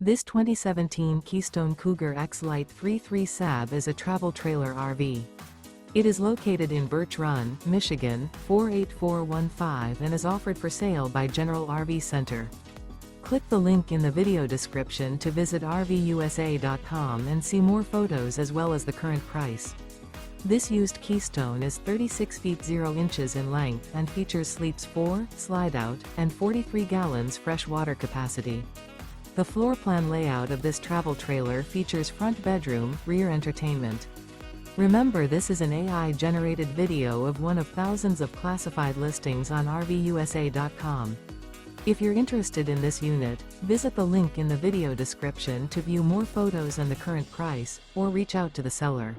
This 2017 Keystone Cougar X-Lite 3.3 SAB is a travel trailer RV. It is located in Birch Run, Michigan, 48415 and is offered for sale by General RV Center. Click the link in the video description to visit RVUSA.com and see more photos as well as the current price. This used Keystone is 36 feet 0 inches in length and features sleeps 4, Slideout, and 43 gallons fresh water capacity. The floor plan layout of this travel trailer features front bedroom, rear entertainment. Remember, this is an AI-generated video of one of thousands of classified listings on RVUSA.com. If you're interested in this unit, visit the link in the video description to view more photos and the current price, or reach out to the seller.